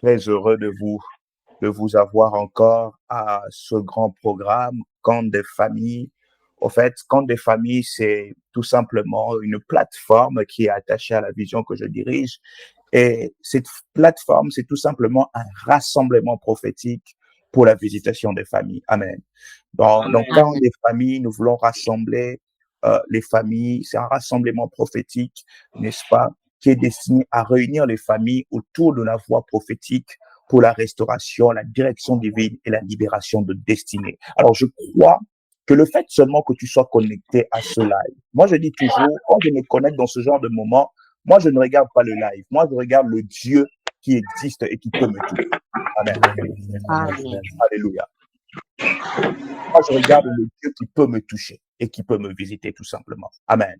Très heureux de vous avoir encore à ce grand programme, Camp des familles. Au fait, Camp des familles, c'est tout simplement une plateforme qui est attachée à la vision que je dirige. Et cette plateforme, c'est tout simplement un rassemblement prophétique pour la visitation des familles. Amen. Dans Camp Amen. des familles, nous voulons rassembler les familles. C'est un rassemblement prophétique, n'est-ce pas, qui est destiné à réunir les familles autour de la voie prophétique pour la restauration, la direction divine et la libération de destinée. Alors, je crois que le fait seulement que tu sois connecté à ce live, moi je dis toujours, quand je me connecte dans ce genre de moment, moi je ne regarde pas le live, moi je regarde le Dieu qui existe et qui peut me toucher. Amen. Amen. Alléluia. Moi je regarde le Dieu qui peut me toucher et qui peut me visiter tout simplement. Amen.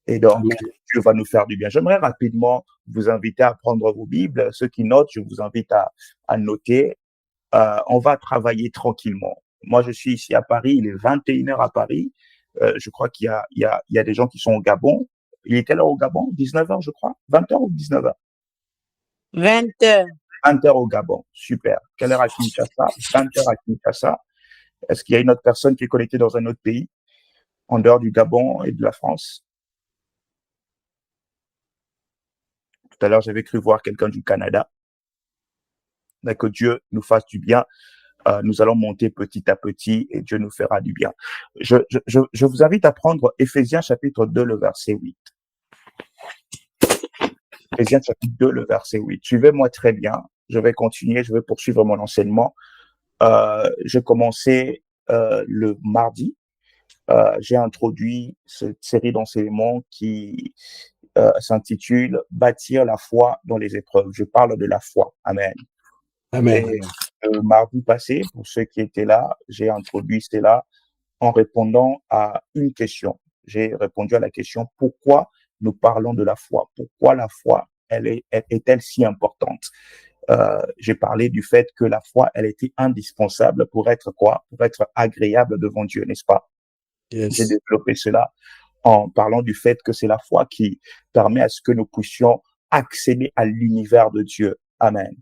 Et donc, Amen. Dieu va nous faire du bien. J'aimerais rapidement vous inviter à prendre vos Bibles. Ceux qui notent, je vous invite à noter. On va travailler tranquillement. Moi, je suis ici à Paris, il est 21h à Paris. Je crois qu'il y a des gens qui sont au Gabon. Il est quelle heure au Gabon? 19h, je crois. 20h ou 19h? 20h. 20h au Gabon. Super. Quelle heure à Kinshasa? 20h à Kinshasa. Est-ce qu'il y a une autre personne qui est connectée dans un autre pays, en dehors du Gabon et de la France? Tout à l'heure, j'avais cru voir quelqu'un du Canada. Mais que Dieu nous fasse du bien. Nous allons monter petit à petit et Dieu nous fera du bien. Je vous invite à prendre Éphésiens chapitre 2, le verset 8. Éphésiens chapitre 2, le verset 8. Suivez-moi très bien. Je vais continuer, je vais poursuivre mon enseignement. J'ai commencé le mardi. J'ai introduit cette série d'enseignements qui s'intitule Bâtir la foi dans les épreuves. Je parle de la foi. Amen. Amen. Et mardi passé, pour ceux qui étaient là, j'ai introduit cela en répondant à une question. J'ai répondu à la question pourquoi nous parlons de la foi? Pourquoi la foi est-elle si importante? J'ai parlé du fait que la foi, elle était indispensable pour être quoi? Pour être agréable devant Dieu, n'est-ce pas? J'ai Yes. développé cela en parlant du fait que c'est la foi qui permet à ce que nous puissions accéder à l'univers de Dieu. Amen.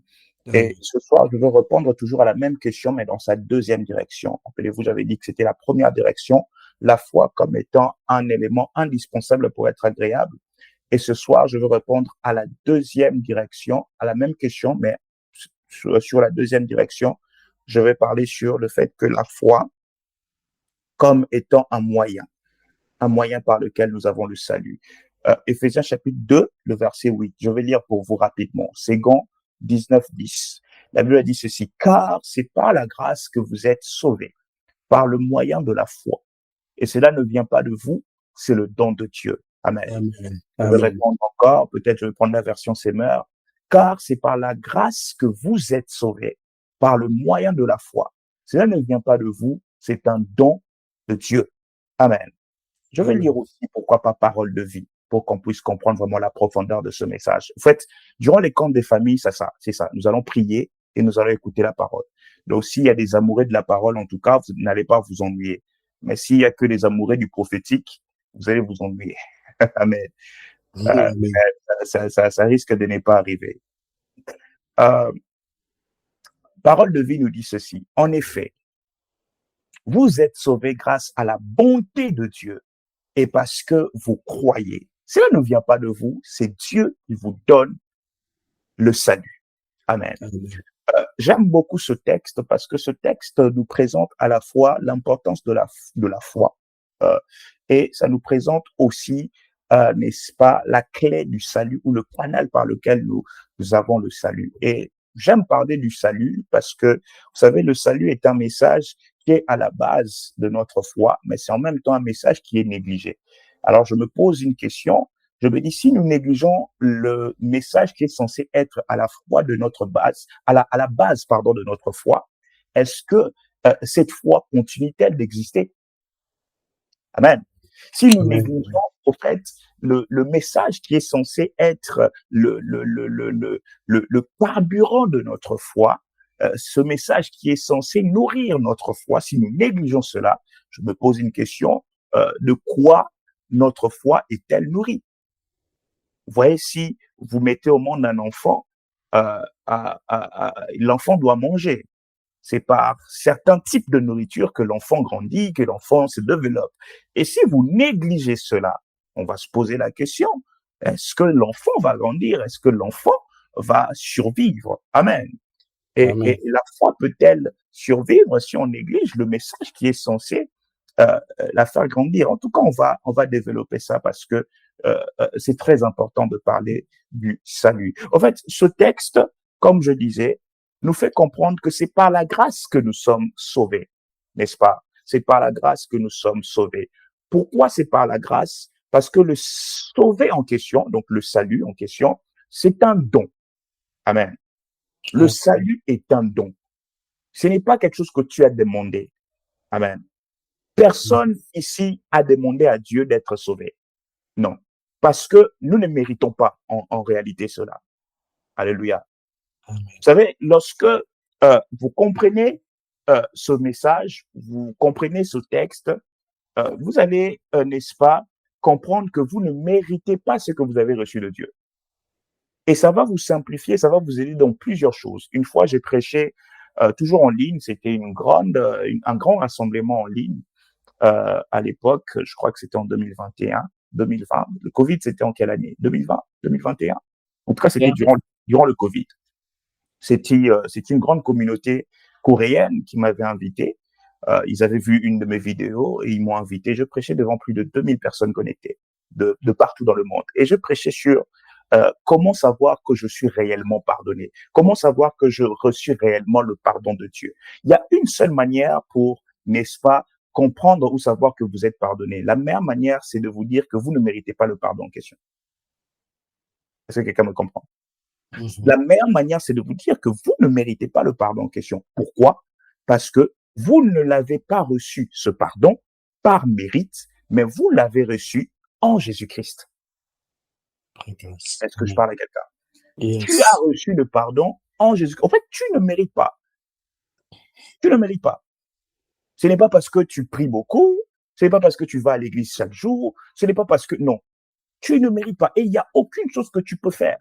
Amen. Et ce soir, je veux répondre toujours à la même question, mais dans sa deuxième direction. Rappelez-vous, j'avais dit que c'était la première direction, la foi comme étant un élément indispensable pour être agréable. Et ce soir, je veux répondre à la deuxième direction, à la même question, mais sur la deuxième direction, je vais parler sur le fait que la foi comme étant un moyen par lequel nous avons le salut. Éphésiens chapitre 2, le verset 8. Je vais lire pour vous rapidement. Second 19, 10. La Bible dit ceci, car c'est par la grâce que vous êtes sauvés, par le moyen de la foi. Et cela ne vient pas de vous, c'est le don de Dieu. Amen. Amen. Je vais Amen. répondre encore, peut-être je vais prendre la version Semeur, car c'est par la grâce que vous êtes sauvés, par le moyen de la foi. Cela ne vient pas de vous, c'est un don de Dieu. Amen. Je vais lire aussi, pourquoi pas, parole de vie, pour qu'on puisse comprendre vraiment la profondeur de ce message. En fait, durant les camps des familles, c'est ça. Nous allons prier et nous allons écouter la parole. Donc, s'il y a des amoureux de la parole, en tout cas, vous n'allez pas vous ennuyer. Mais s'il y a que des amoureux du prophétique, vous allez vous ennuyer. Amen. Amen. Ça risque de ne pas arriver. Parole de vie nous dit ceci. En effet, vous êtes sauvés grâce à la bonté de Dieu et parce que vous croyez. Cela ne vient pas de vous, c'est Dieu qui vous donne le salut. Amen. Amen. J'aime beaucoup ce texte parce que ce texte nous présente à la fois l'importance de la foi et ça nous présente aussi, n'est-ce pas, la clé du salut ou le canal par lequel nous avons le salut. Et j'aime parler du salut parce que, vous savez, le salut est un message qui est à la base de notre foi, mais c'est en même temps un message qui est négligé. Alors, je me pose une question. Je me dis, si nous négligeons le message qui est censé être à la foi de notre base, à la base, pardon, de notre foi, est-ce que cette foi continue-t-elle d'exister? Amen. Si nous Amen. négligeons, au fait, le message qui est censé être le carburant de notre foi, ce message qui est censé nourrir notre foi, si nous négligeons cela, je me pose une question, de quoi notre foi est-elle nourrie? Vous voyez, si vous mettez au monde un enfant, l'enfant doit manger. C'est par certains types de nourriture que l'enfant grandit, que l'enfant se développe. Et si vous négligez cela, on va se poser la question, est-ce que l'enfant va grandir? Est-ce que l'enfant va survivre? Amen. Amen. Et la foi peut-elle survivre si on néglige le message qui est censé la faire grandir? En tout cas, on va développer ça parce que c'est très important de parler du salut. En fait, ce texte, comme je disais, nous fait comprendre que c'est par la grâce que nous sommes sauvés, n'est-ce pas? C'est par la grâce que nous sommes sauvés. Pourquoi c'est par la grâce? Parce que le sauvé en question, donc le salut en question, c'est un don. Amen. Le salut est un don. Ce n'est pas quelque chose que tu as demandé. Amen. Personne ici a demandé à Dieu d'être sauvé. Non. Parce que nous ne méritons pas en réalité cela. Alléluia. Amen. Vous savez, lorsque vous comprenez ce message, vous comprenez ce texte, vous allez, n'est-ce pas, comprendre que vous ne méritez pas ce que vous avez reçu de Dieu. Et ça va vous simplifier, ça va vous aider dans plusieurs choses. Une fois, j'ai prêché toujours en ligne, c'était un grand rassemblement en ligne à l'époque, je crois que c'était en 2021, 2020. Le Covid, c'était en quelle année? 2020, 2021? En tout cas, c'était durant le Covid. C'était une grande communauté coréenne qui m'avait invité. Ils avaient vu une de mes vidéos et ils m'ont invité. Je prêchais devant plus de 2000 personnes connectées de partout dans le monde. Et je prêchais sur comment savoir que je suis réellement pardonné, comment savoir que je reçus réellement le pardon de Dieu. Il y a une seule manière pour, n'est-ce pas, comprendre ou savoir que vous êtes pardonné. La meilleure manière, c'est de vous dire que vous ne méritez pas le pardon en question. Est-ce que quelqu'un me comprend? La meilleure manière, c'est de vous dire que vous ne méritez pas le pardon en question. Pourquoi? Parce que vous ne l'avez pas reçu, ce pardon, par mérite, mais vous l'avez reçu en Jésus-Christ. Est-ce que je parle à quelqu'un? Yes. Tu as reçu le pardon en Jésus-Christ. En fait, tu ne mérites pas. Tu ne mérites pas. Ce n'est pas parce que tu pries beaucoup, ce n'est pas parce que tu vas à l'église chaque jour, ce n'est pas parce que, non. Tu ne mérites pas. Et il n'y a aucune chose que tu peux faire.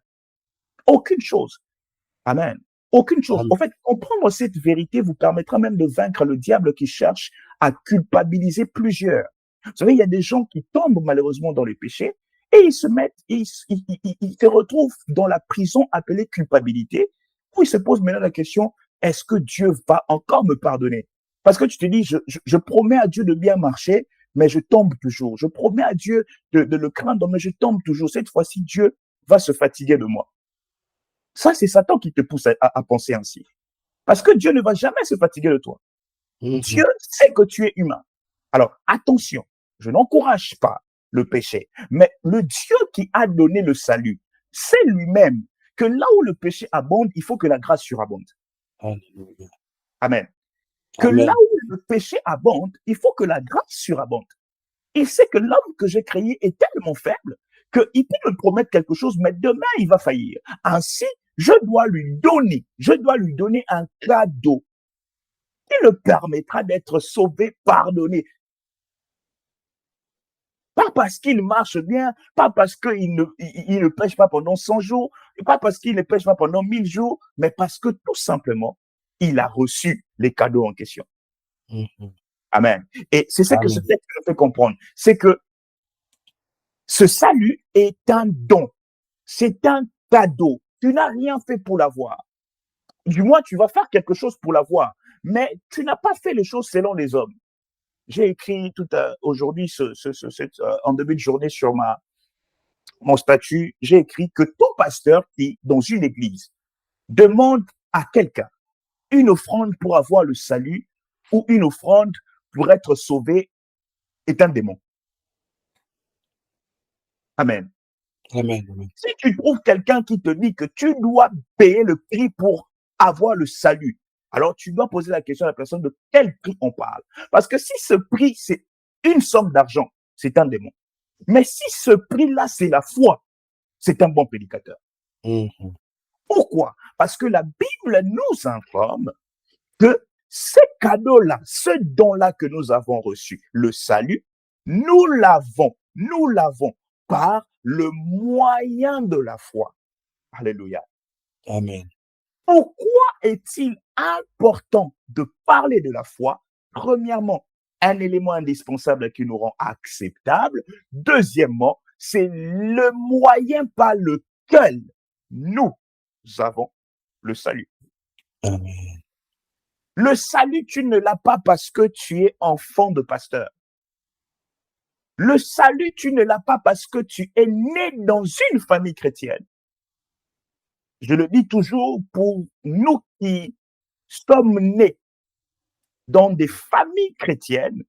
Aucune chose. Amen. Aucune chose. Amen. En fait, comprendre cette vérité vous permettra même de vaincre le diable qui cherche à culpabiliser plusieurs. Vous savez, il y a des gens qui tombent malheureusement dans les péchés et ils se retrouvent dans la prison appelée culpabilité, où ils se posent maintenant la question, est-ce que Dieu va encore me pardonner? Parce que tu te dis, je promets à Dieu de bien marcher, mais je tombe toujours. Je promets à Dieu de le craindre, mais je tombe toujours. Cette fois-ci, Dieu va se fatiguer de moi. Ça, c'est Satan qui te pousse à penser ainsi. Parce que Dieu ne va jamais se fatiguer de toi. Dieu sait que tu es humain. Alors, attention, je n'encourage pas le péché, mais le Dieu qui a donné le salut sait lui-même que là où le péché abonde, il faut que la grâce surabonde. Alléluia. Amen. Que Amen. là où le péché abonde, il faut que la grâce surabonde. Il sait que l'homme que j'ai créé est tellement faible qu'il peut me promettre quelque chose, mais demain, il va faillir. Ainsi, je dois lui donner un cadeau qui le permettra d'être sauvé, pardonné. Pas parce qu'il marche bien, pas parce qu'il ne pêche pas pendant 100 jours, pas parce qu'il ne pêche pas pendant 1000 jours, mais parce que tout simplement, il a reçu les cadeaux en question. Amen. Et c'est ce que ce texte nous fait comprendre. C'est que ce salut est un don. C'est un cadeau. Tu n'as rien fait pour l'avoir. Du moins, tu vas faire quelque chose pour l'avoir. Mais tu n'as pas fait les choses selon les hommes. J'ai écrit aujourd'hui, en début de journée, sur mon statut, j'ai écrit que tout pasteur qui, dans une église, demande à quelqu'un une offrande pour avoir le salut ou une offrande pour être sauvé est un démon. Amen. Amen. Amen. Si tu trouves quelqu'un qui te dit que tu dois payer le prix pour avoir le salut, alors tu dois poser la question à la personne de quel prix on parle. Parce que si ce prix, c'est une somme d'argent, c'est un démon. Mais si ce prix-là, c'est la foi, c'est un bon prédicateur. Pourquoi? Parce que la Bible nous informe que ce cadeau-là, ce don-là que nous avons reçu, le salut, nous l'avons par le moyen de la foi. Alléluia. Amen. Pourquoi est-il important de parler de la foi? Premièrement, un élément indispensable qui nous rend acceptables. Deuxièmement, c'est le moyen par lequel nous avons le salut. Amen. Le salut, tu ne l'as pas parce que tu es enfant de pasteur. Le salut, tu ne l'as pas parce que tu es né dans une famille chrétienne. Je le dis toujours pour nous qui sommes nés dans des familles chrétiennes,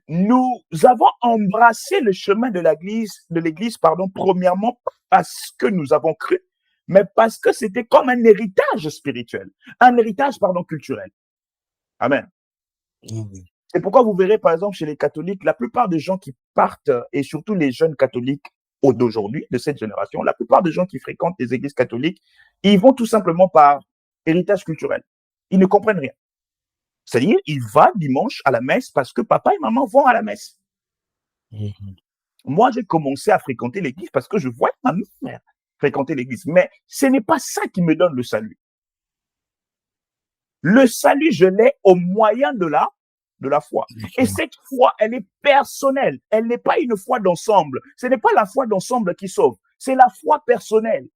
nous avons embrassé le chemin de l'église, premièrement parce que nous avons cru, mais parce que c'était comme un héritage spirituel, un héritage, culturel. Amen. Amen. C'est pourquoi vous verrez, par exemple, chez les catholiques, la plupart des gens qui partent, et surtout les jeunes catholiques d'aujourd'hui, de cette génération, la plupart des gens qui fréquentent les églises catholiques, ils vont tout simplement par héritage culturel. Ils ne comprennent rien. C'est-à-dire, ils vont dimanche à la messe parce que papa et maman vont à la messe. Mhm. Moi, j'ai commencé à fréquenter l'église parce que je voyais ma mère fréquenter l'église. Mais ce n'est pas ça qui me donne le salut. Le salut, je l'ai au moyen de la foi. Et cette foi, elle est personnelle. Elle n'est pas une foi d'ensemble. Ce n'est pas la foi d'ensemble qui sauve. C'est la foi personnelle.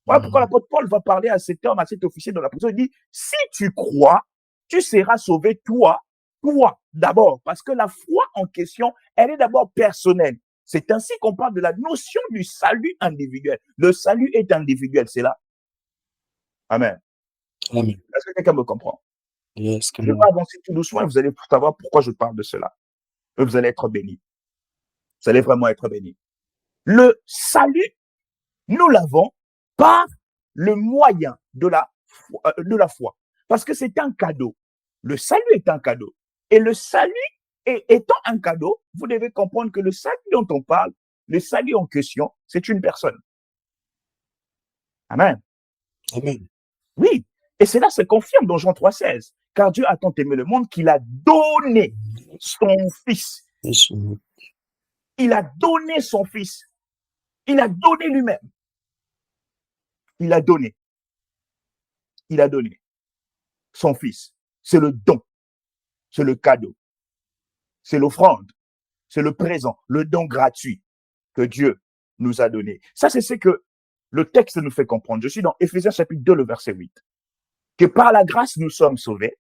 Voilà pourquoi l'apôtre Paul va parler à cet homme, à cet officier de la prison. Il dit, si tu crois, tu seras sauvé toi d'abord. Parce que la foi en question, elle est d'abord personnelle. C'est ainsi qu'on parle de la notion du salut individuel. Le salut est individuel, c'est là. Amen. Amen. Est-ce que quelqu'un me comprend? Yes, Je vais avancer tout doucement et vous allez savoir pourquoi je parle de cela. Et vous allez être bénis. Vous allez vraiment être bénis. Le salut, nous l'avons par le moyen de la foi. Parce que c'est un cadeau. Le salut est un cadeau. Et le salut étant un cadeau, vous devez comprendre que le salut dont on parle, le salut en question, c'est une personne. Amen. Amen. Oui. Et cela se confirme dans Jean 3,16. Car Dieu a tant aimé le monde qu'il a donné son Fils. Yes. Il a donné son Fils. Il a donné lui-même. Il a donné. Il a donné son Fils. C'est le don. C'est le cadeau. C'est l'offrande. C'est le présent. Le don gratuit que Dieu nous a donné. Ça, c'est ce que le texte nous fait comprendre. Je suis dans Éphésiens chapitre 2, le verset 8. Que par la grâce, nous sommes sauvés.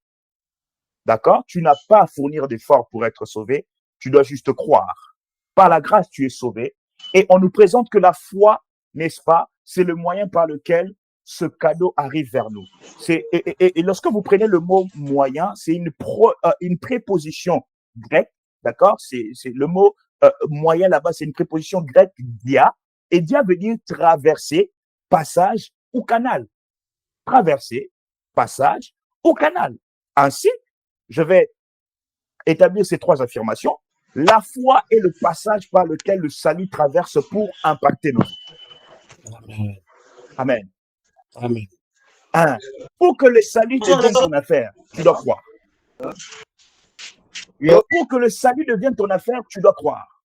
D'accord? Tu n'as pas à fournir d'efforts pour être sauvé. Tu dois juste croire. Par la grâce, tu es sauvé. Et on nous présente que la foi, n'est-ce pas, c'est le moyen par lequel ce cadeau arrive vers nous. Et lorsque vous prenez le mot moyen, c'est une préposition grecque, d'accord? C'est le mot moyen là-bas, c'est une préposition grecque dia. Et dia veut dire traverser, passage ou canal. Traverser, passage ou canal. Ainsi, je vais établir ces trois affirmations. La foi est le passage par lequel le salut traverse pour impacter nos vies. Amen. Amen. Amen. Un, pour que le salut devienne ton affaire, tu dois croire. Pour que le salut devienne ton affaire, tu dois croire.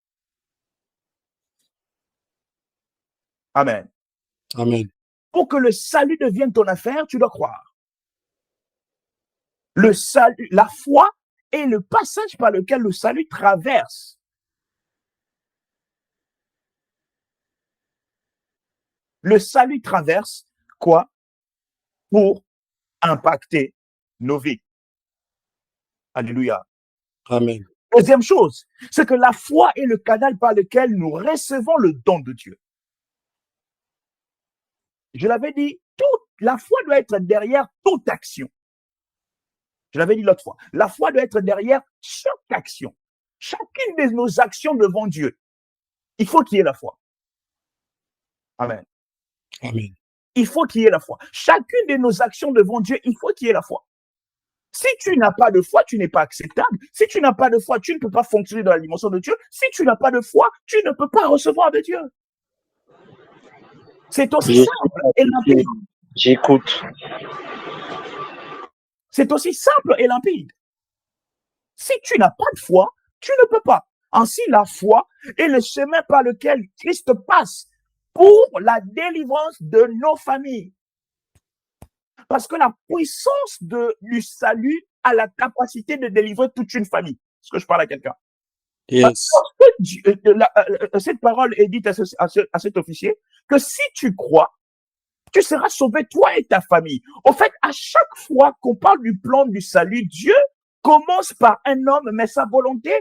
Amen. Amen. Pour que le salut devienne ton affaire, tu dois croire. Le salut, la foi est le passage par lequel le salut traverse. Le salut traverse quoi? Pour impacter nos vies. Alléluia. Amen. Deuxième chose, c'est que la foi est le canal par lequel nous recevons le don de Dieu. Je l'avais dit, la foi doit être derrière toute action. Je l'avais dit l'autre fois. La foi doit être derrière chaque action. Chacune de nos actions devant Dieu. Il faut qu'il y ait la foi. Amen. Amen. Il faut qu'il y ait la foi. Chacune de nos actions devant Dieu, il faut qu'il y ait la foi. Si tu n'as pas de foi, tu n'es pas acceptable. Si tu n'as pas de foi, tu ne peux pas fonctionner dans la dimension de Dieu. Si tu n'as pas de foi, tu ne peux pas recevoir de Dieu. C'est aussi simple et limpide. J'écoute. C'est aussi simple et limpide. Si tu n'as pas de foi, tu ne peux pas. Ainsi, la foi est le chemin par lequel Christ passe pour la délivrance de nos familles. Parce que la puissance du salut a la capacité de délivrer toute une famille. Est-ce que je parle à quelqu'un? Yes. Cette parole est dite à cet officier que si tu crois, tu seras sauvé, toi et ta famille. En fait, à chaque fois qu'on parle du plan du salut, Dieu commence par un homme, mais sa volonté,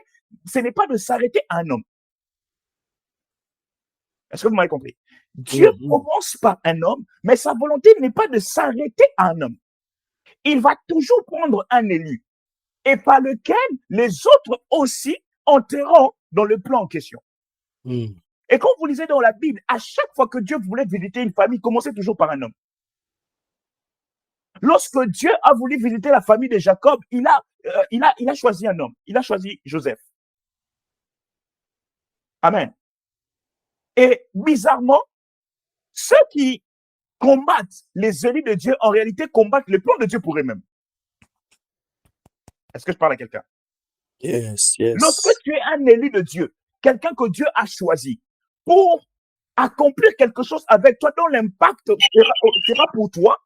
ce n'est pas de s'arrêter à un homme. Est-ce que vous m'avez compris? Dieu commence par un homme, mais sa volonté n'est pas de s'arrêter à un homme. Il va toujours prendre un élu, et par lequel les autres aussi entreront dans le plan en question. Et quand vous lisez dans la Bible, à chaque fois que Dieu voulait visiter une famille, commençait toujours par un homme. Lorsque Dieu a voulu visiter la famille de Jacob, il a choisi un homme. Il a choisi Joseph. Amen. Et bizarrement, ceux qui combattent les élus de Dieu, en réalité, combattent le plan de Dieu pour eux-mêmes. Est-ce que je parle à quelqu'un? Yes, yes. Lorsque tu es un élu de Dieu, quelqu'un que Dieu a choisi pour accomplir quelque chose avec toi, dont l'impact sera pour toi,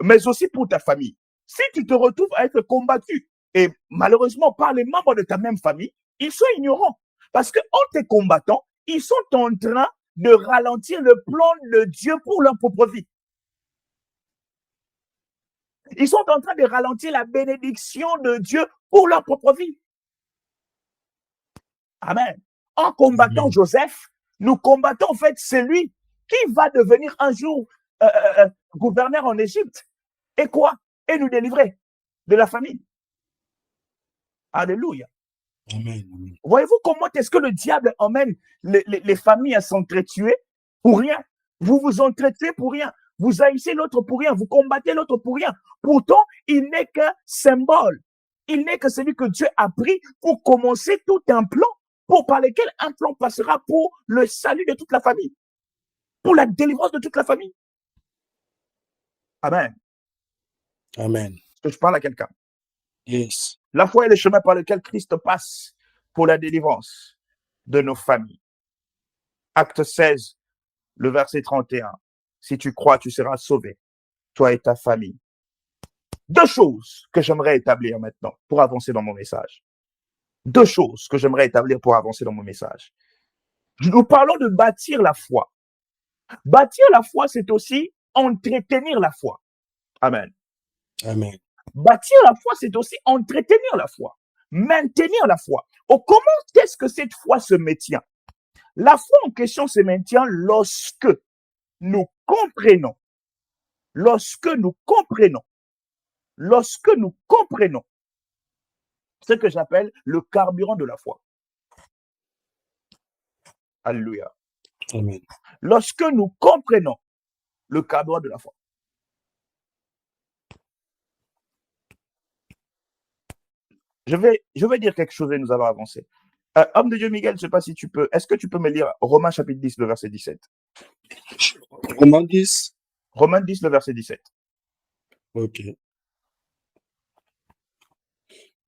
mais aussi pour ta famille. Si tu te retrouves à être combattu, et malheureusement par les membres de ta même famille, ils sont ignorants. Parce qu'en te combattant, ils sont en train de ralentir le plan de Dieu pour leur propre vie. Ils sont en train de ralentir la bénédiction de Dieu pour leur propre vie. Amen. En combattant Joseph, nous combattons en fait celui qui va devenir un jour gouverneur en Égypte. Et quoi? Et nous délivrer de la famine. Alléluia. Amen. Voyez-vous comment est-ce que le diable emmène les familles à s'entretuer pour rien? Vous vous entretuez pour rien. Vous haïssez l'autre pour rien. Vous combattez l'autre pour rien. Pourtant, il n'est qu'un symbole. Il n'est que celui que Dieu a pris pour commencer tout un plan, par lequel un plan passera pour le salut de toute la famille, pour la délivrance de toute la famille. Amen. Amen. Est-ce que je parle à quelqu'un? Yes. La foi est le chemin par lequel Christ passe pour la délivrance de nos familles. Acte 16, le verset 31. Si tu crois, tu seras sauvé, toi et ta famille. Deux choses que j'aimerais établir maintenant pour avancer dans mon message. Deux choses que j'aimerais établir pour avancer dans mon message. Nous parlons de bâtir la foi. Bâtir la foi, c'est aussi entretenir la foi. Amen. Amen. Bâtir la foi, c'est aussi entretenir la foi, maintenir la foi. Oh, comment est-ce que cette foi se maintient? La foi en question se maintient lorsque nous comprenons ce que j'appelle le carburant de la foi. Alléluia. Amen. Lorsque nous comprenons le carburant de la foi. Je vais dire quelque chose et nous allons avancer. Homme de Dieu Miguel, je ne sais pas si tu peux. Est-ce que tu peux me lire Romains chapitre 10, le verset 17? Romains 10. Romains 10, le verset 17. Ok.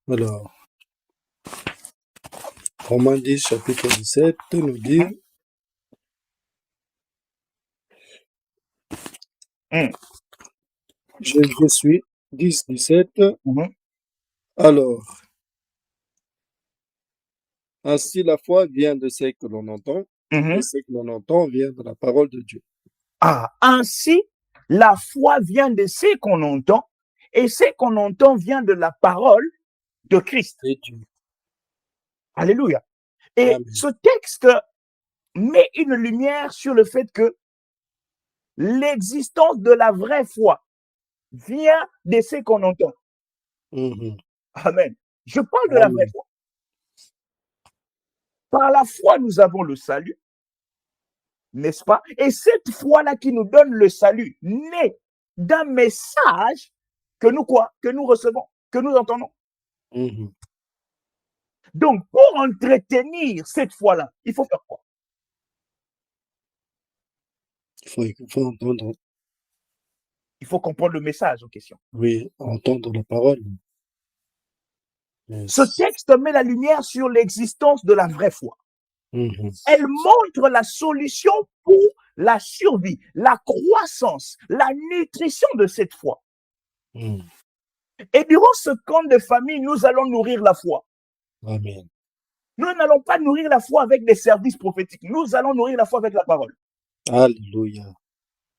Alors, Romains 10, chapitre 17, nous dit je suis 10, 17. Alors, ainsi la foi vient de ce que l'on entend, et ce que l'on entend vient de la parole de Dieu. Ah, ainsi la foi vient de ce qu'on entend, et ce qu'on entend vient de la parole de Christ. Et Dieu. Alléluia. Et Amen. ce texte met une lumière sur le fait que l'existence de la vraie foi vient de ce qu'on entend. Amen. Je parle de la vraie foi. Par la foi, nous avons le salut, n'est-ce pas? Et cette foi-là qui nous donne le salut naît d'un message que nous quoi? Que nous recevons, que nous entendons. Donc, pour entretenir cette foi-là, il faut faire quoi? Il faut entendre. Il faut comprendre le message en question. Oui, entendre la parole. Yes. Ce texte met la lumière sur l'existence de la vraie foi. Elle montre la solution pour la survie, la croissance, la nutrition de cette foi. Et durant ce camp de famille, nous allons nourrir la foi. Amen. Nous n'allons pas nourrir la foi avec des services prophétiques. Nous allons nourrir la foi avec la parole. Alléluia.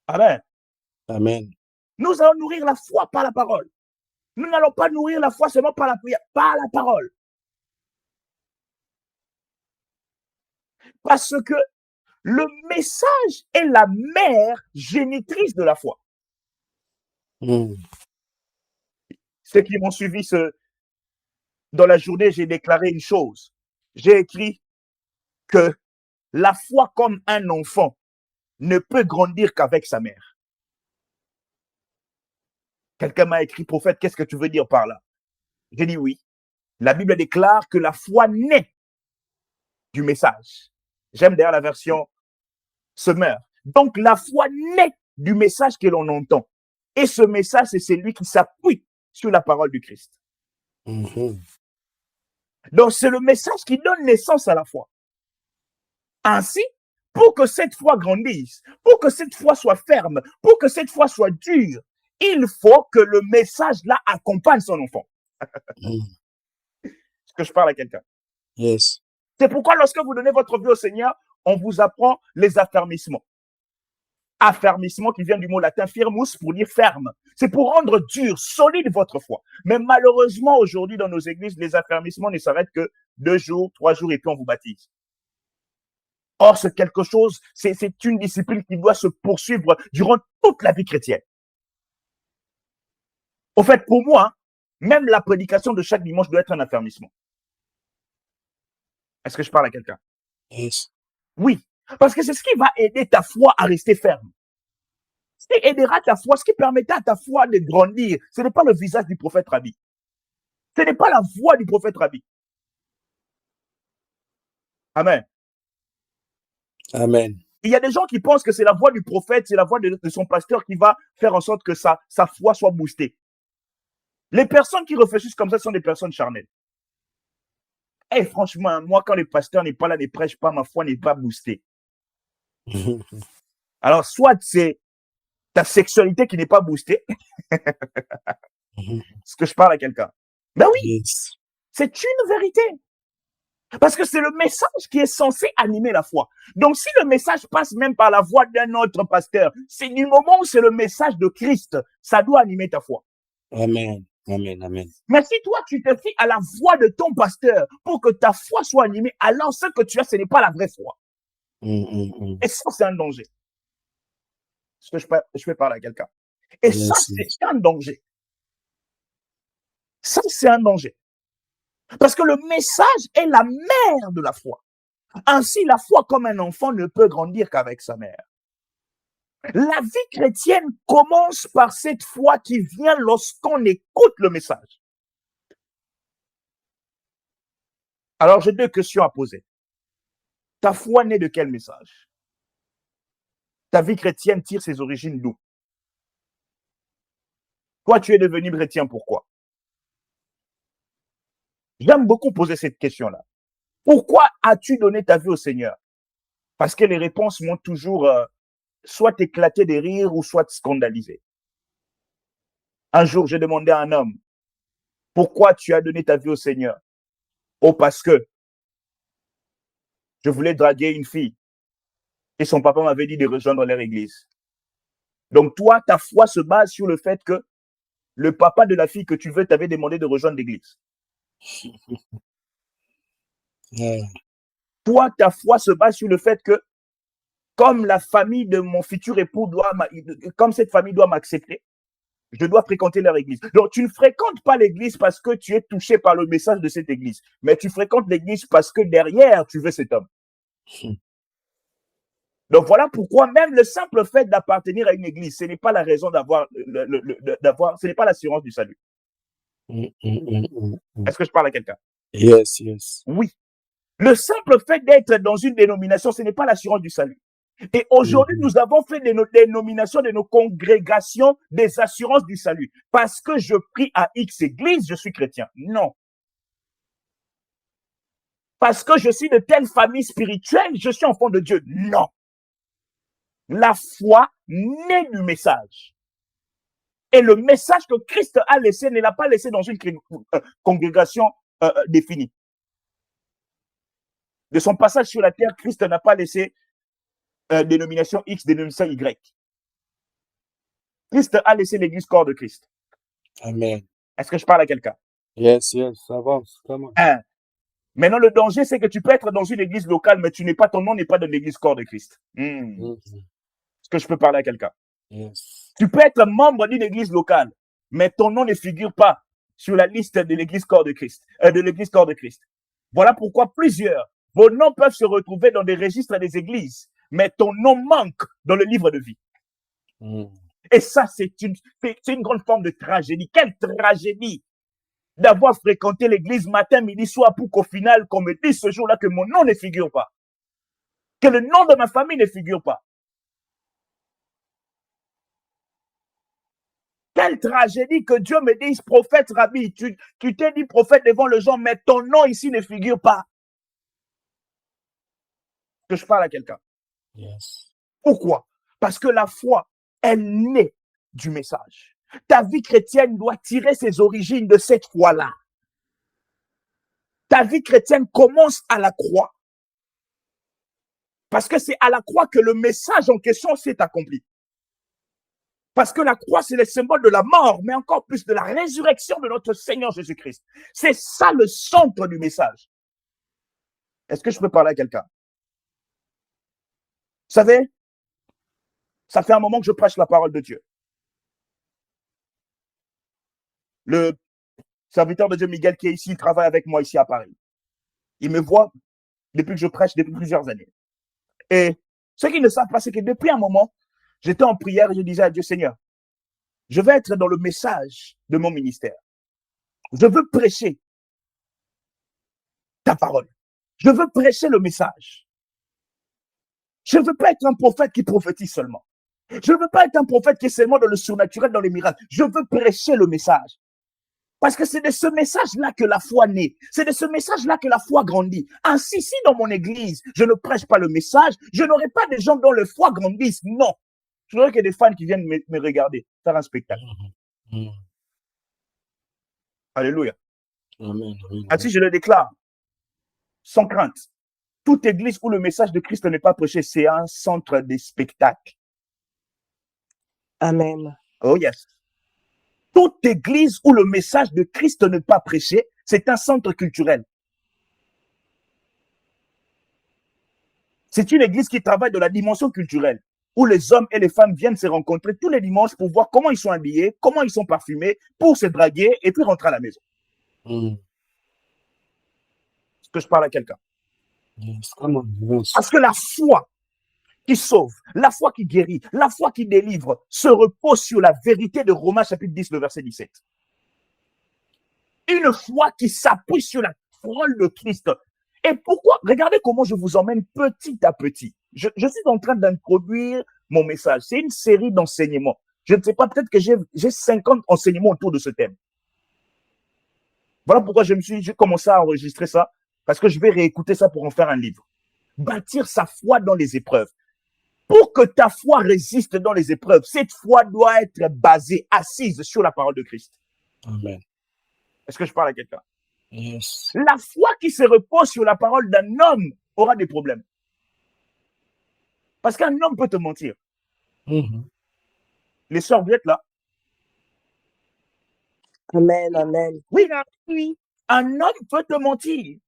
Amen. Amen. Nous allons nourrir la foi par la parole. Nous n'allons pas nourrir la foi seulement par la prière, par la parole. Parce que le message est la mère génitrice de la foi. Ceux qui m'ont suivi dans la journée, j'ai déclaré une chose. J'ai écrit que la foi comme un enfant ne peut grandir qu'avec sa mère. Quelqu'un m'a écrit, prophète, qu'est-ce que tu veux dire par là? J'ai dit oui. La Bible déclare que la foi naît du message. J'aime d'ailleurs la version Semeur. Donc la foi naît du message que l'on entend. Et ce message, c'est celui qui s'appuie sur la parole du Christ. Donc c'est le message qui donne naissance à la foi. Ainsi, pour que cette foi grandisse, pour que cette foi soit ferme, pour que cette foi soit dure, il faut que le message là accompagne son enfant. Est-ce que je parle à quelqu'un? Yes. C'est pourquoi lorsque vous donnez votre vie au Seigneur, on vous apprend les affermissements. Affermissement qui vient du mot latin firmus pour dire ferme. C'est pour rendre dur, solide votre foi. Mais malheureusement, aujourd'hui, dans nos églises, les affermissements ne s'arrêtent que 2 jours, 3 jours et puis on vous baptise. Or, c'est quelque chose, c'est une discipline qui doit se poursuivre durant toute la vie chrétienne. Au fait, pour moi, même la prédication de chaque dimanche doit être un affermissement. Est-ce que je parle à quelqu'un? Yes. Oui, parce que c'est ce qui va aider ta foi à rester ferme. Ce qui aidera ta foi, ce qui permettra à ta foi de grandir, ce n'est pas le visage du prophète Rabbi. Ce n'est pas la voix du prophète Rabbi. Amen. Amen. Il y a des gens qui pensent que c'est la voix du prophète, c'est la voix de son pasteur qui va faire en sorte que sa foi soit boostée. Les personnes qui réfléchissent comme ça sont des personnes charnelles. Et franchement, moi, quand le pasteur n'est pas là, ne prêche pas, ma foi n'est pas boostée. Alors, soit c'est ta sexualité qui n'est pas boostée. Est-ce que je parle à quelqu'un? Ben oui, Yes. c'est une vérité. Parce que c'est le message qui est censé animer la foi. Donc, si le message passe même par la voix d'un autre pasteur, c'est du moment où c'est le message de Christ, ça doit animer ta foi. Amen. Amen. Amen. Mais si toi, tu te fies à la voix de ton pasteur pour que ta foi soit animée, alors ce que tu as, ce n'est pas la vraie foi. Et ça, c'est un danger. Est-ce que je peux parler à quelqu'un? Et ça, c'est un danger. Ça, c'est un danger. Parce que le message est la mère de la foi. Ainsi, la foi comme un enfant ne peut grandir qu'avec sa mère. La vie chrétienne commence par cette foi qui vient lorsqu'on écoute le message. Alors, j'ai 2 questions à poser. Ta foi naît de quel message? Ta vie chrétienne tire ses origines d'où? Toi, tu es devenu chrétien, pourquoi? J'aime beaucoup poser cette question-là. Pourquoi as-tu donné ta vie au Seigneur? Parce que les réponses m'ont toujours soit éclaté de rire ou soit scandalisé. Un jour, j'ai demandé à un homme, pourquoi tu as donné ta vie au Seigneur? Oh, parce que je voulais draguer une fille et son papa m'avait dit de rejoindre leur église. Donc toi, ta foi se base sur le fait que le papa de la fille que tu veux t'avait demandé de rejoindre l'église. Toi, ta foi se base sur le fait que comme la famille de mon futur époux comme cette famille doit m'accepter, je dois fréquenter leur église. Donc, tu ne fréquentes pas l'église parce que tu es touché par le message de cette église, mais tu fréquentes l'église parce que derrière, tu veux cet homme. Donc, voilà pourquoi même le simple fait d'appartenir à une église, ce n'est pas la raison ce n'est pas l'assurance du salut. Est-ce que je parle à quelqu'un? Yes, yes. Oui. Le simple fait d'être dans une dénomination, ce n'est pas l'assurance du salut. Et aujourd'hui, nous avons fait de nos dénominations, de nos congrégations, des assurances du salut. Parce que je prie à X église, je suis chrétien. Non. Parce que je suis de telle famille spirituelle, je suis enfant de Dieu. Non. La foi naît du message. Et le message que Christ a laissé ne l'a pas laissé dans une congrégation définie. De son passage sur la terre, Christ n'a pas laissé dénomination X, dénomination Y. Christ a laissé l'église corps de Christ. Amen. Est-ce que je parle à quelqu'un? Yes, avance, come on. Maintenant, le danger, c'est que tu peux être dans une église locale, mais ton nom n'est pas dans l'église corps de Christ. Est-ce que je peux parler à quelqu'un? Yes. Tu peux être membre d'une église locale, mais ton nom ne figure pas sur la liste de l'église corps de Christ, Voilà pourquoi vos noms peuvent se retrouver dans des registres des églises, mais ton nom manque dans le livre de vie. Et ça, c'est une grande forme de tragédie. Quelle tragédie d'avoir fréquenté l'église matin, midi, soir, pour qu'au final, qu'on me dise ce jour-là que mon nom ne figure pas. Que le nom de ma famille ne figure pas. Quelle tragédie que Dieu me dise, prophète, rabbi, tu t'es dit prophète devant les gens, mais ton nom ici ne figure pas. Que je parle à quelqu'un. Yes. Pourquoi? Parce que la foi, elle naît du message. Ta vie chrétienne doit tirer ses origines de cette foi-là. Ta vie chrétienne commence à la croix. Parce que c'est à la croix que le message en question s'est accompli. Parce que la croix, c'est le symbole de la mort, mais encore plus de la résurrection de notre Seigneur Jésus-Christ. C'est ça le centre du message. Est-ce que je peux parler à quelqu'un? Vous savez, ça fait un moment que je prêche la parole de Dieu. Le serviteur de Dieu Miguel qui est ici, il travaille avec moi ici à Paris. Il me voit depuis que je prêche depuis plusieurs années. Et ceux qui ne savent pas, c'est que depuis un moment, j'étais en prière et je disais à Dieu, Seigneur, je vais être dans le message de mon ministère. Je veux prêcher ta parole. Je veux prêcher le message. Je ne veux pas être un prophète qui prophétise seulement. Je ne veux pas être un prophète qui est seulement dans le surnaturel, dans les miracles. Je veux prêcher le message. Parce que c'est de ce message-là que la foi naît. C'est de ce message-là que la foi grandit. Ainsi, si dans mon église, je ne prêche pas le message, je n'aurai pas des gens dont le foi grandisse. Non. Je n'aurai que des fans qui viennent me regarder, faire un spectacle. Alléluia. Amen. Ainsi, je le déclare, sans crainte. Toute église où le message de Christ n'est pas prêché, c'est un centre de spectacle. Amen. Oh yes. Toute église où le message de Christ n'est pas prêché, c'est un centre culturel. C'est une église qui travaille dans la dimension culturelle, où les hommes et les femmes viennent se rencontrer tous les dimanches pour voir comment ils sont habillés, comment ils sont parfumés, pour se draguer et puis rentrer à la maison. Est-ce que je parle à quelqu'un? Yes, come on. Yes. Parce que la foi qui sauve, la foi qui guérit, la foi qui délivre, se repose sur la vérité de Romains chapitre 10, le verset 17. Une foi qui s'appuie sur la parole de Christ. Et pourquoi? Regardez comment je vous emmène petit à petit. Je suis en train d'introduire mon message. C'est une série d'enseignements. Je ne sais pas, peut-être que j'ai 50 enseignements autour de ce thème. Voilà pourquoi j'ai commencé à enregistrer ça, parce que je vais réécouter ça pour en faire un livre. Bâtir sa foi dans les épreuves. Pour que ta foi résiste dans les épreuves, cette foi doit être basée, assise sur la parole de Christ. Amen. Est-ce que je parle à quelqu'un? Yes. La foi qui se repose sur la parole d'un homme aura des problèmes. Parce qu'un homme peut te mentir. Les sœurs, vous êtes là? Amen, amen. Oui, oui. Un homme peut te mentir.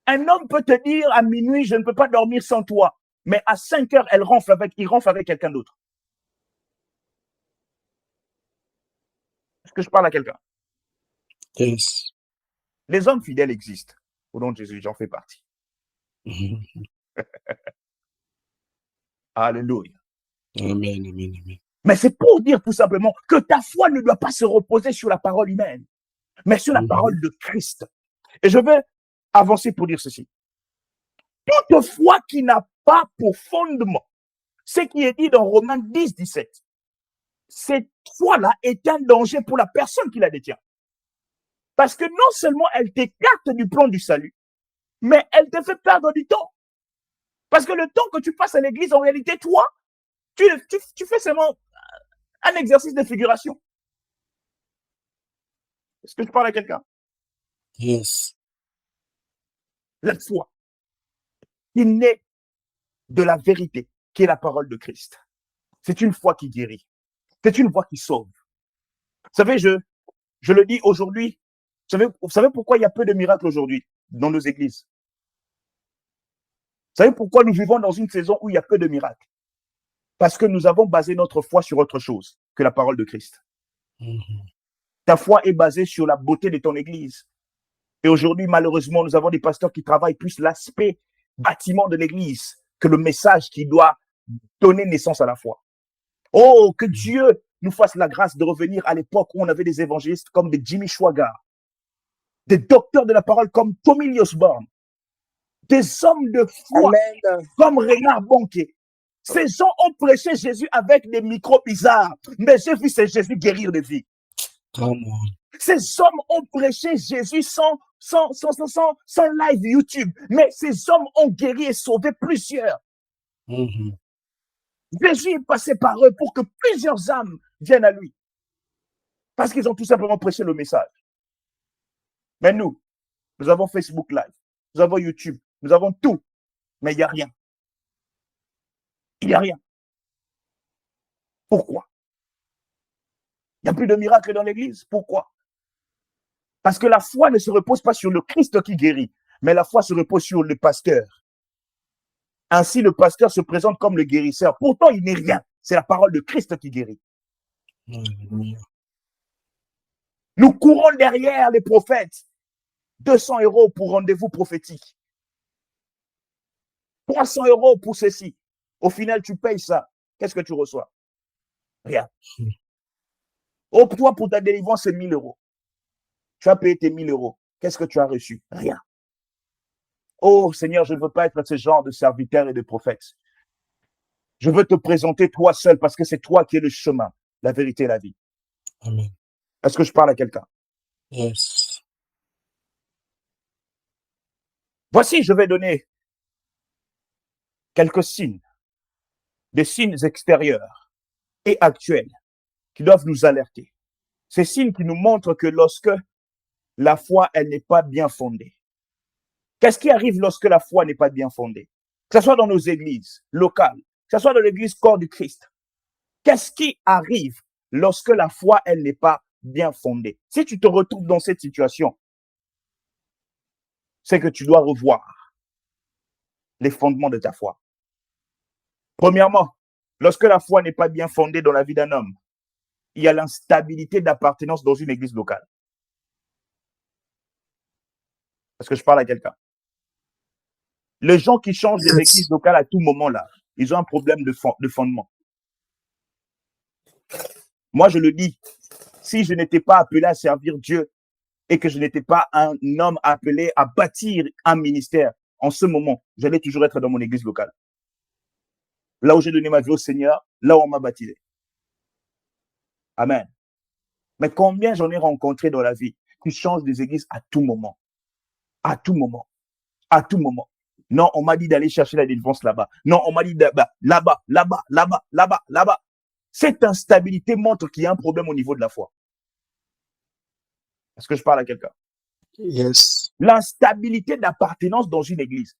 Un homme peut te dire à minuit, je ne peux pas dormir sans toi. Mais à 5 heures, il ronfle avec quelqu'un d'autre. Est-ce que je parle à quelqu'un? Yes. Les hommes fidèles existent. Au nom de Jésus, j'en fais partie. Alléluia. Amen, amen, amen. Mais c'est pour dire tout simplement que ta foi ne doit pas se reposer sur la parole humaine, mais sur la parole de Christ. Et je vais avancer pour dire ceci. Toute foi qui n'a pas pour fondement ce qui est dit dans Romains 10, 17, cette foi-là est un danger pour la personne qui la détient. Parce que non seulement elle t'écarte du plan du salut, mais elle te fait perdre du temps. Parce que le temps que tu passes à l'église, en réalité, toi, tu fais seulement un exercice de figuration. Est-ce que je parle à quelqu'un? Yes. La foi qui naît de la vérité, qui est la parole de Christ. C'est une foi qui guérit. C'est une foi qui sauve. Vous savez, je le dis aujourd'hui. Vous savez pourquoi il y a peu de miracles aujourd'hui dans nos églises? Vous savez pourquoi nous vivons dans une saison où il y a peu de miracles? Parce que nous avons basé notre foi sur autre chose que la parole de Christ. Ta foi est basée sur la beauté de ton église. Et aujourd'hui, malheureusement, nous avons des pasteurs qui travaillent plus l'aspect bâtiment de l'église que le message qui doit donner naissance à la foi. Oh, que Dieu nous fasse la grâce de revenir à l'époque où on avait des évangélistes comme des Jimmy Swaggart, des docteurs de la parole comme Tommy Osborne, des hommes de foi Amen. comme Renard Bonquet. Ces gens ont prêché Jésus avec des micros bizarres, mais j'ai vu ces Jésus guérir des vies. Ces hommes ont prêché Jésus sans live YouTube, mais ces hommes ont guéri et sauvé plusieurs. Jésus est passé par eux pour que plusieurs âmes viennent à lui. Parce qu'ils ont tout simplement prêché le message. Mais nous avons Facebook Live, nous avons YouTube, nous avons tout, mais il n'y a rien. Il n'y a rien. Pourquoi? Il n'y a plus de miracles dans l'église. Pourquoi? Parce que la foi ne se repose pas sur le Christ qui guérit, mais la foi se repose sur le pasteur. Ainsi, le pasteur se présente comme le guérisseur. Pourtant, il n'est rien. C'est la parole de Christ qui guérit. Nous courons derrière les prophètes. 200 € pour rendez-vous prophétique. 300 € pour ceci. Au final, tu payes ça. Qu'est-ce que tu reçois? Rien. Oh, toi, pour ta délivrance, c'est 1000 €. Tu as payé tes 1000 €. Qu'est-ce que tu as reçu? Rien. Oh, Seigneur, je ne veux pas être ce genre de serviteur et de prophète. Je veux te présenter toi seul parce que c'est toi qui es le chemin, la vérité et la vie. Amen. Est-ce que je parle à quelqu'un? Yes. Voici, je vais donner quelques signes, des signes extérieurs et actuels qui doivent nous alerter. Ces signes qui nous montrent que lorsque la foi, elle n'est pas bien fondée. Qu'est-ce qui arrive lorsque la foi n'est pas bien fondée? Que ce soit dans nos églises locales, que ce soit dans l'église corps du Christ. Qu'est-ce qui arrive lorsque la foi, elle n'est pas bien fondée? Si tu te retrouves dans cette situation, c'est que tu dois revoir les fondements de ta foi. Premièrement, lorsque la foi n'est pas bien fondée dans la vie d'un homme, il y a l'instabilité d'appartenance dans une église locale. Est-ce que je parle à quelqu'un? Les gens qui changent des églises locales à tout moment là, ils ont un problème de fondement. Moi, je le dis, si je n'étais pas appelé à servir Dieu et que je n'étais pas un homme appelé à bâtir un ministère, en ce moment, j'allais toujours être dans mon église locale. Là où j'ai donné ma vie au Seigneur, là où on m'a baptisé. Amen. Mais combien j'en ai rencontré dans la vie qui changent des églises à tout moment? À tout moment. À tout moment. Non, on m'a dit d'aller chercher la délivrance là-bas. Non, on m'a dit là-bas. Cette instabilité montre qu'il y a un problème au niveau de la foi. Est-ce que je parle à quelqu'un? Yes. L'instabilité d'appartenance dans une église.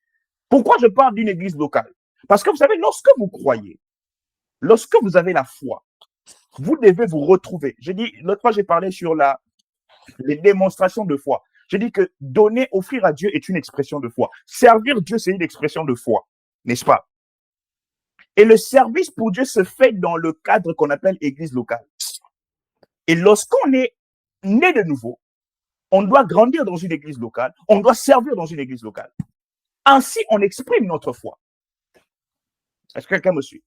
Pourquoi je parle d'une église locale? Parce que vous savez, lorsque vous croyez, lorsque vous avez la foi, vous devez vous retrouver. J'ai dit, l'autre fois, j'ai parlé sur les démonstrations de foi. J'ai dit que donner, offrir à Dieu est une expression de foi. Servir Dieu, c'est une expression de foi, n'est-ce pas? Et le service pour Dieu se fait dans le cadre qu'on appelle église locale. Et lorsqu'on est né de nouveau, on doit grandir dans une église locale, on doit servir dans une église locale. Ainsi, on exprime notre foi. Est-ce que quelqu'un me suit?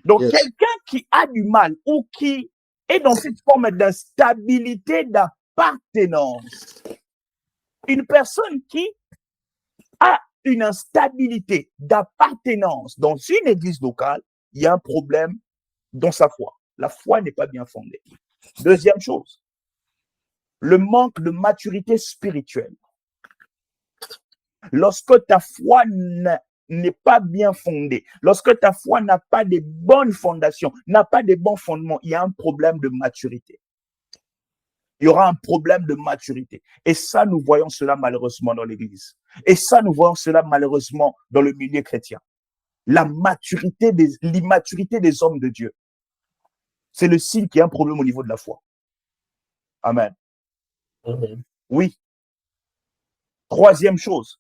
Donc, Yes. quelqu'un qui a du mal ou qui est dans cette forme d'instabilité d'appartenance, une personne qui a une instabilité d'appartenance dans une église locale, il y a un problème dans sa foi. La foi n'est pas bien fondée. Deuxième chose, le manque de maturité spirituelle. Lorsque ta foi n'est pas bien fondée, lorsque ta foi n'a pas de bonnes fondations, n'a pas de bons fondements, il y a un problème de maturité. Il y aura un problème de maturité. Et ça, nous voyons cela malheureusement dans l'Église. Et ça, nous voyons cela malheureusement dans le milieu chrétien. L'immaturité des hommes de Dieu. C'est le signe qu'il y a un problème au niveau de la foi. Amen. Amen. Oui. Troisième chose,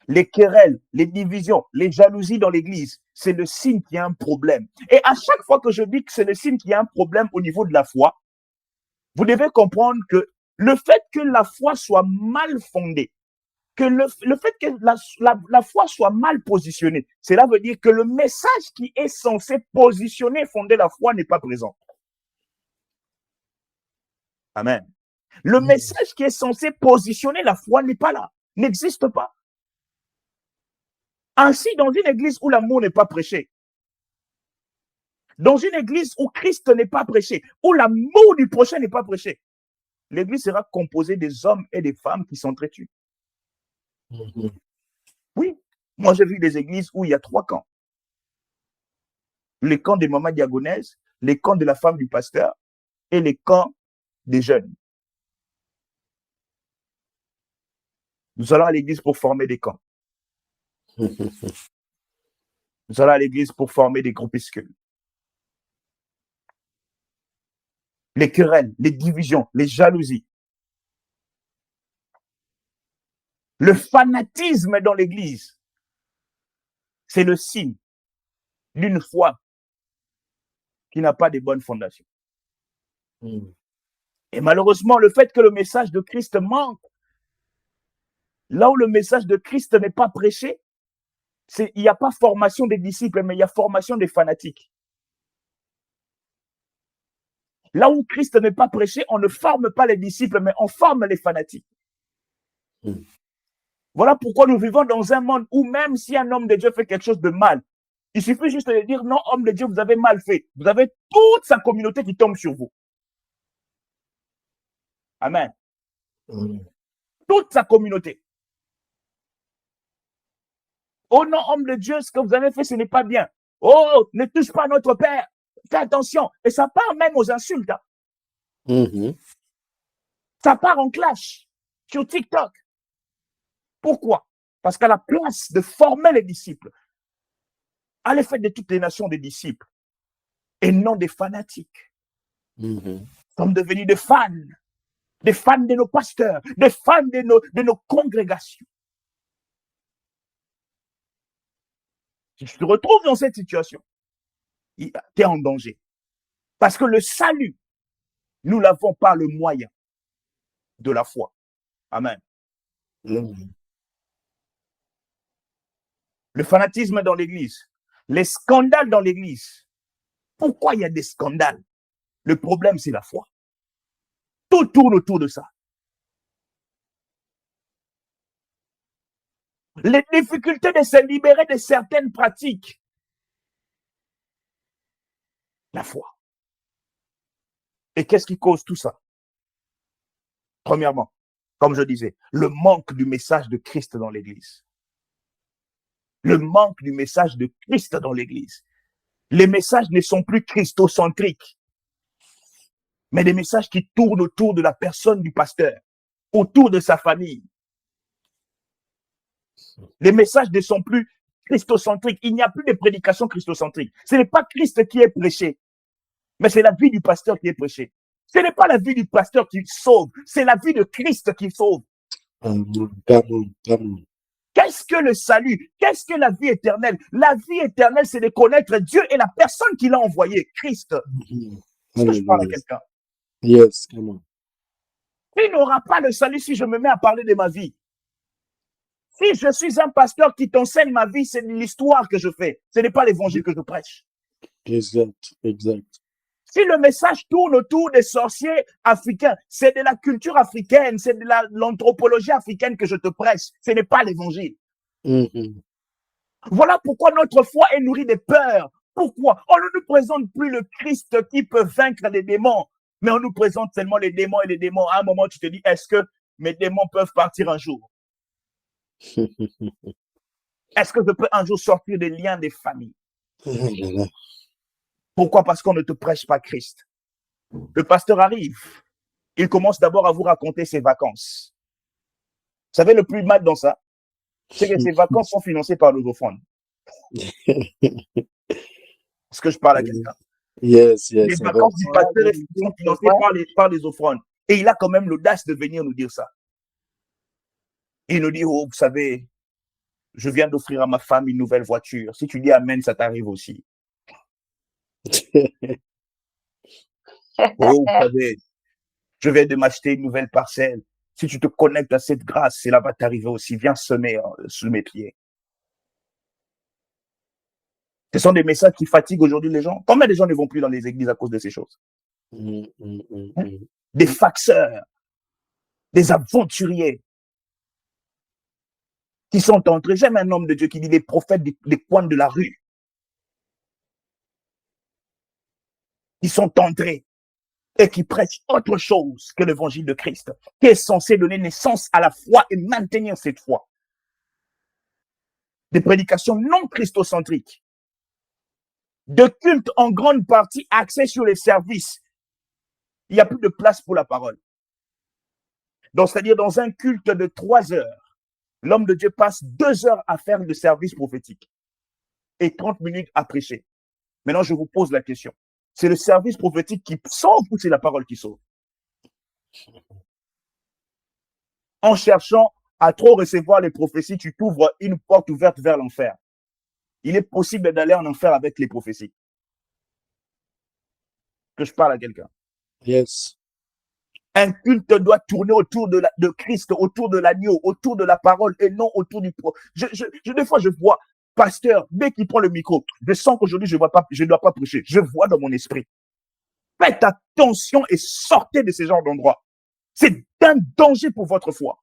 les querelles, les divisions, les jalousies dans l'Église, c'est le signe qu'il y a un problème. Et à chaque fois que je dis que c'est le signe qu'il y a un problème au niveau de la foi, vous devez comprendre que le fait que la foi soit mal fondée, que le fait que la foi soit mal positionnée, cela veut dire que le message qui est censé positionner, fonder la foi n'est pas présent. Amen. Le message qui est censé positionner la foi n'est pas là, n'existe pas. Ainsi, dans une église où l'amour n'est pas prêché, dans une église où Christ n'est pas prêché, où l'amour du prochain n'est pas prêché, l'église sera composée des hommes et des femmes qui s'entretuent. Oui, moi j'ai vu des églises où il y a 3 camps. Les camps des mamans diagonaises, les camps de la femme du pasteur et les camps des jeunes. Nous allons à l'église pour former des camps. Nous allons à l'église pour former des groupuscules. Les querelles, les divisions, les jalousies. Le fanatisme dans l'église, c'est le signe d'une foi qui n'a pas de bonnes fondations. Et malheureusement, le fait que le message de Christ manque, là où le message de Christ n'est pas prêché, il n'y a pas formation des disciples, mais il y a formation des fanatiques. Là où Christ n'est pas prêché, on ne forme pas les disciples, mais on forme les fanatiques. Voilà pourquoi nous vivons dans un monde où même si un homme de Dieu fait quelque chose de mal, il suffit juste de dire non, homme de Dieu, vous avez mal fait. Vous avez toute sa communauté qui tombe sur vous. Amen. Toute sa communauté. Oh non, homme de Dieu, ce que vous avez fait, ce n'est pas bien. Oh, ne touche pas notre Père. Fais attention. Et ça part même aux insultes. Ça part en clash sur TikTok. Pourquoi? Parce qu'à la place de former les disciples, allez faire de toutes les nations des disciples et non des fanatiques. Nous sommes devenus des fans de nos pasteurs, des fans de nos congrégations. Si tu te retrouves dans cette situation, tu es en danger. Parce que le salut, nous l'avons par le moyen de la foi. Amen. Le fanatisme dans l'église, les scandales dans l'église. Pourquoi il y a des scandales? Le problème, c'est la foi. Tout tourne autour de ça. Les difficultés de se libérer de certaines pratiques. La foi. Et qu'est-ce qui cause tout ça? Premièrement, comme je disais, le manque du message de Christ dans l'église. Le manque du message de Christ dans l'église. Les messages ne sont plus christocentriques, mais des messages qui tournent autour de la personne du pasteur, autour de sa famille. Les messages ne sont plus christocentriques. Il n'y a plus de prédication christocentrique. Ce n'est pas Christ qui est prêché, mais c'est la vie du pasteur qui est prêchée. Ce n'est pas la vie du pasteur qui sauve, c'est la vie de Christ qui sauve. Qu'est-ce que le salut? Qu'est-ce que la vie éternelle? La vie éternelle, c'est de connaître Dieu et la personne qui l'a envoyé, Christ. Est-ce que je parle à quelqu'un? Yes, come on. Il n'aura pas le salut si je me mets à parler de ma vie. Si je suis un pasteur qui t'enseigne ma vie, c'est l'histoire que je fais. Ce n'est pas l'évangile que je prêche. Exact. Si le message tourne autour des sorciers africains, c'est de la culture africaine, c'est de l'anthropologie africaine que je te prêche. Ce n'est pas l'évangile. Voilà pourquoi notre foi est nourrie de peur. Pourquoi? On ne nous présente plus le Christ qui peut vaincre les démons, mais on nous présente seulement les démons et les démons. À un moment, tu te dis, est-ce que mes démons peuvent partir un jour? Est-ce que je peux un jour sortir des liens des familles? Ah là là. Pourquoi? Parce qu'on ne te prêche pas Christ. Le pasteur arrive. Il commence d'abord à vous raconter ses vacances. Vous savez, le plus mal dans ça, c'est que ces vacances sont financées par nos offrandes. Est-ce que je parle à quelqu'un? Yes, Les yes, c'est vrai. vacances du pasteur sont financées par les offrandes. Et il a quand même l'audace de venir nous dire ça. Il nous dit, oh, vous savez, je viens d'offrir à ma femme une nouvelle voiture. Si tu dis amen, ça t'arrive aussi. Oh, vous savez, je viens de m'acheter une nouvelle parcelle. Si tu te connectes à cette grâce, cela va t'arriver aussi. Viens semer sous mes pieds. Ce sont des messages qui fatiguent aujourd'hui les gens. Combien de gens ne vont plus dans les églises à cause de ces choses? Des faxeurs, des aventuriers qui sont entrés. J'aime un homme de Dieu qui dit des prophètes des coins de la rue. Qui sont entrés et qui prêchent autre chose que l'évangile de Christ, qui est censé donner naissance à la foi et maintenir cette foi. Des prédications non christocentriques, de cultes en grande partie axés sur les services. Il n'y a plus de place pour la parole. Donc, c'est-à-dire dans un culte de 3 heures, l'homme de Dieu passe 2 heures à faire le service prophétique et 30 minutes à prêcher. Maintenant, je vous pose la question. C'est le service prophétique qui sauve ou c'est la parole qui sauve? En cherchant à trop recevoir les prophéties, tu t'ouvres une porte ouverte vers l'enfer. Il est possible d'aller en enfer avec les prophéties. Que je parle à quelqu'un. Yes. Un culte doit tourner autour de Christ, autour de l'agneau, autour de la parole et non autour du... Des fois, je vois, pasteur, dès qu'il prend le micro, je sens qu'aujourd'hui, je ne dois pas prêcher. Je vois dans mon esprit. Faites attention et sortez de ce genre d'endroit. C'est un danger pour votre foi.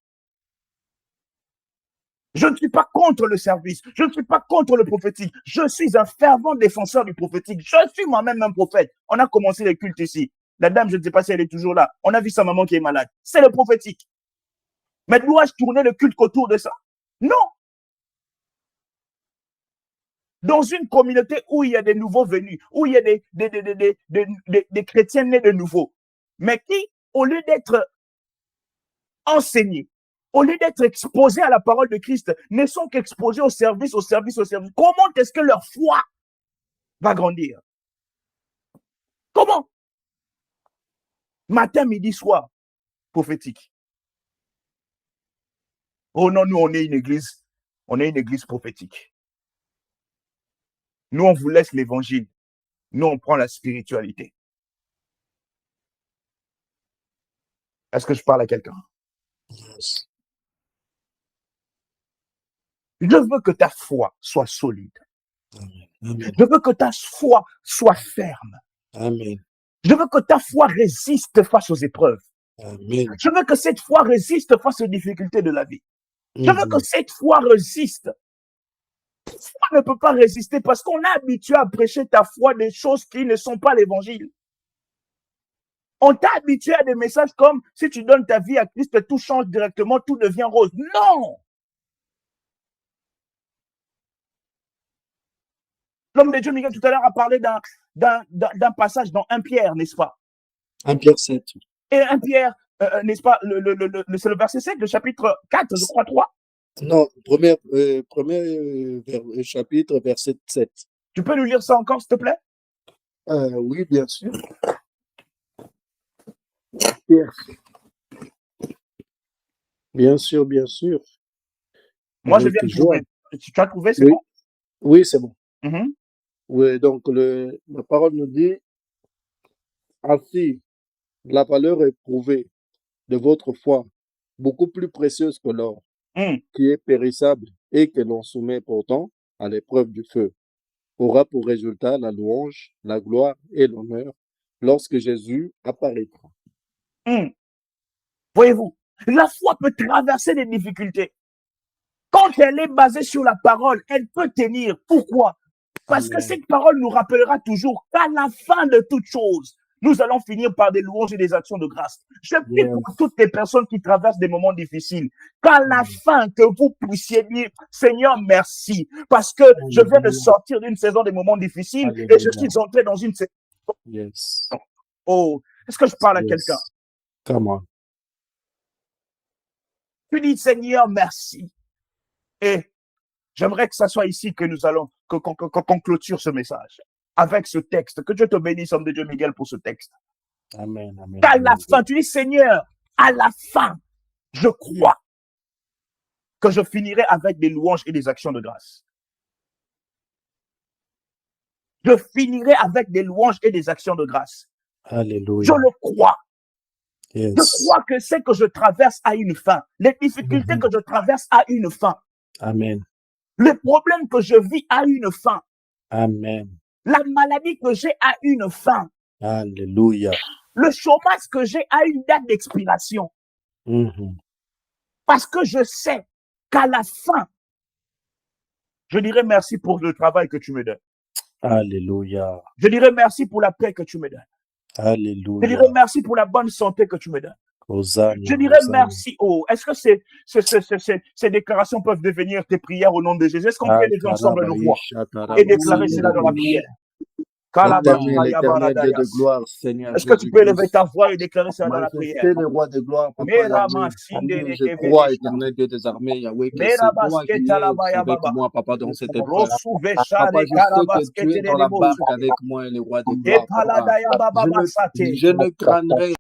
Je ne suis pas contre le service. Je ne suis pas contre le prophétique. Je suis un fervent défenseur du prophétique. Je suis moi-même un prophète. On a commencé les cultes ici. La dame, je ne sais pas si elle est toujours là. On a vu sa maman qui est malade. C'est le prophétique. Mais dois-je tourner le culte autour de ça? Non. Dans une communauté où il y a des nouveaux venus, où il y a des chrétiens nés de nouveau, mais qui, au lieu d'être enseignés, au lieu d'être exposés à la parole de Christ, ne sont qu'exposés au service. Comment est-ce que leur foi va grandir? Comment? Matin, midi, soir, prophétique. Oh non, nous, on est une église prophétique. Nous, on vous laisse l'évangile. Nous, on prend la spiritualité. Est-ce que je parle à quelqu'un? Yes. Je veux que ta foi soit solide. Amen. Je veux que ta foi soit ferme. Amen. Je veux que ta foi résiste face aux épreuves. Amen. Je veux que cette foi résiste face aux difficultés de la vie. Je veux que cette foi résiste. Ta foi ne peut pas résister parce qu'on est habitué à prêcher ta foi des choses qui ne sont pas l'évangile. On t'a habitué à des messages comme si tu donnes ta vie à Christ, tout change directement, tout devient rose. Non! L'homme de Dieu, Miguel, tout à l'heure, a parlé d'un passage dans 1 Pierre, n'est-ce pas? 1 Pierre 7. Et 1 Pierre, n'est-ce pas, c'est le verset 7, le chapitre 4, je crois, 3. Non, premier chapitre, verset 7. Tu peux nous lire ça encore, s'il te plaît? Oui, bien sûr. Pierre. Bien sûr, bien sûr. Moi, je viens de trouver. Tu as trouvé, c'est bon? Oui, c'est bon. Mm-hmm. Oui, donc la parole nous dit, ainsi, la valeur éprouvée de votre foi, beaucoup plus précieuse que l'or, qui est périssable et que l'on soumet pourtant à l'épreuve du feu, aura pour résultat la louange, la gloire et l'honneur lorsque Jésus apparaîtra. Voyez-vous, la foi peut traverser des difficultés. Quand elle est basée sur la parole, elle peut tenir. Pourquoi? Parce que cette parole nous rappellera toujours qu'à la fin de toute chose, nous allons finir par des louanges et des actions de grâce. Je prie Yes. pour toutes les personnes qui traversent des moments difficiles, qu'à la fin, que vous puissiez dire, Seigneur, merci, parce que je viens de Alléluia. sortir d'une saison des moments difficiles et je Alléluia. suis entré dans une saison. Yes. Oh, est-ce que je parle à quelqu'un? Yes. Come on. Tu dis, Seigneur, merci. Et j'aimerais que ça soit ici que nous allons, qu'on clôture ce message avec ce texte. Que Dieu te bénisse, homme de Dieu Miguel, pour ce texte. Amen. Amen. Qu'à la Amen. fin, tu dis, Seigneur, à la fin, je crois que je finirai avec des louanges et des actions de grâce. Je finirai avec des louanges et des actions de grâce. Je Alléluia. le crois. Je Yes. crois que ce que je traverse a une fin. Les difficultés que je traverse a une fin. Amen. Le problème que je vis a une fin. Amen. La maladie que j'ai a une fin. Alléluia. Le chômage que j'ai a une date d'expiration. Mhm. Parce que je sais qu'à la fin, je dirai merci pour le travail que tu me donnes. Alléluia. Je dirai merci pour la paix que tu me donnes. Je Alléluia. dirai merci pour la bonne santé que tu me donnes. Hosanna. Je dirais Hosanna. merci. Oh, est-ce que ces déclarations peuvent devenir tes prières au nom de Jésus? Est-ce qu'on peut les ensemble nos voix et déclarer cela dans la prière? L'éternel Dieu de gloire, Seigneur. Est-ce que tu peux élever ta voix et déclarer cela dans la prière? Manifester le roi de gloire, Papa Yahweh. Je crois, éternel Dieu des armées, Yahweh, que c'est toi qui es avec moi, Papa, dans cette épreuve. Papa, je sais que tu es dans la barque avec moi, le roi de gloire, Papa. Je ne craindrai